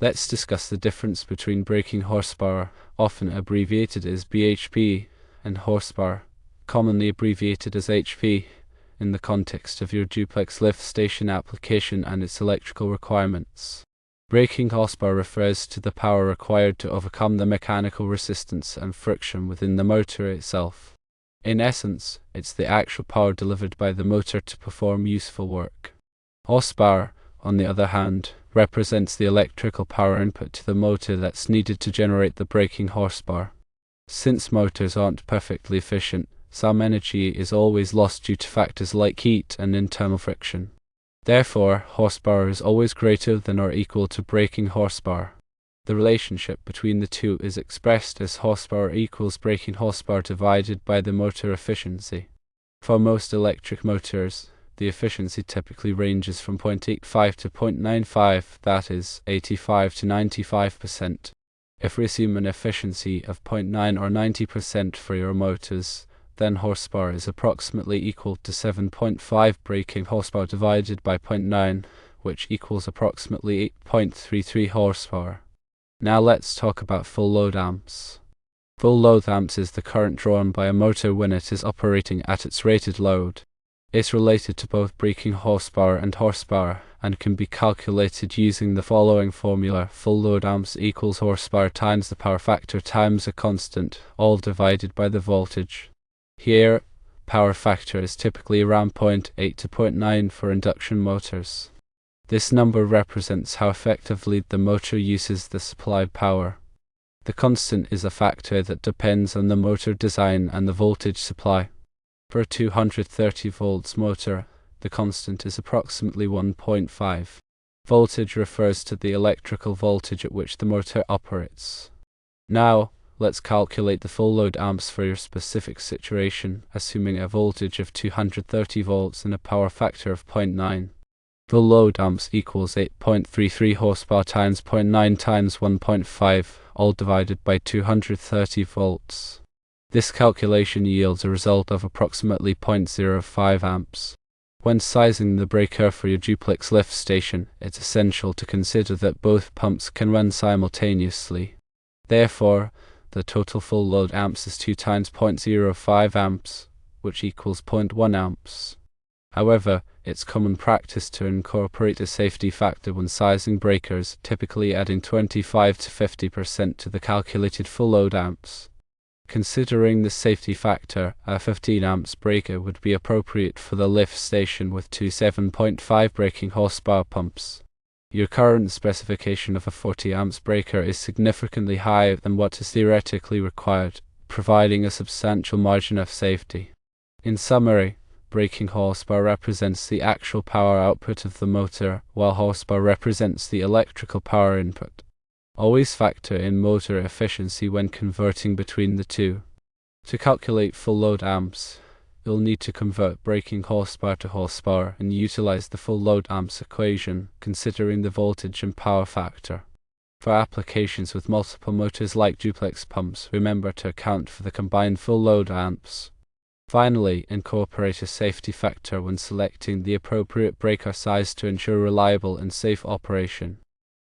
Let's discuss the difference between braking horsepower, often abbreviated as BHP, and horsepower, commonly abbreviated as HP, in the context of your duplex lift station application and its electrical requirements. Braking horsepower refers to the power required to overcome the mechanical resistance and friction within the motor itself. In essence, it's the actual power delivered by the motor to perform useful work. Horsepower, on the other hand, represents the electrical power input to the motor that's needed to generate the braking horsepower. Since motors aren't perfectly efficient, some energy is always lost due to factors like heat and internal friction. Therefore, horsepower is always greater than or equal to braking horsepower. The relationship between the two is expressed as horsepower equals braking horsepower divided by the motor efficiency. For most electric motors, the efficiency typically ranges from 0.85 to 0.95, that is, 85 to 95%. If we assume an efficiency of 0.9 or 90% for your motors, then horsepower is approximately equal to 7.5 braking horsepower divided by 0.9, which equals approximately 8.33 horsepower. Now let's talk about full load amps. Full load amps is the current drawn by a motor when it is operating at its rated load. It's related to both braking horsepower and can be calculated using the following formula: full load amps equals horsepower times the power factor times a constant, all divided by the voltage. Here, power factor is typically around 0.8 to 0.9 for induction motors. This number represents how effectively the motor uses the supplied power. The constant is a factor that depends on the motor design and the voltage supply. For a 230 volts motor, the constant is approximately 1.5. Voltage refers to the electrical voltage at which the motor operates. Now, let's calculate the full load amps for your specific situation, assuming a voltage of 230 volts and a power factor of 0.9. Full load amps equals 8.33 horsepower times 0.9 times 1.5, all divided by 230 volts. This calculation yields a result of approximately 0.05 amps. When sizing the breaker for your duplex lift station, it's essential to consider that both pumps can run simultaneously. Therefore, the total full load amps is 2 times 0.05 amps, which equals 0.1 amps. However, it's common practice to incorporate a safety factor when sizing breakers, typically adding 25 to 50% to the calculated full load amps. Considering the safety factor, a 15 amps breaker would be appropriate for the lift station with two 7.5 braking horsepower pumps. Your current specification of a 40 amps breaker is significantly higher than what is theoretically required, providing a substantial margin of safety. In summary, braking horsepower represents the actual power output of the motor, while horsepower represents the electrical power input. Always factor in motor efficiency when converting between the two. To calculate full load amps, you'll need to convert braking horsepower to horsepower and utilize the full load amps equation, considering the voltage and power factor. For applications with multiple motors like duplex pumps, remember to account for the combined full load amps. Finally, incorporate a safety factor when selecting the appropriate breaker size to ensure reliable and safe operation.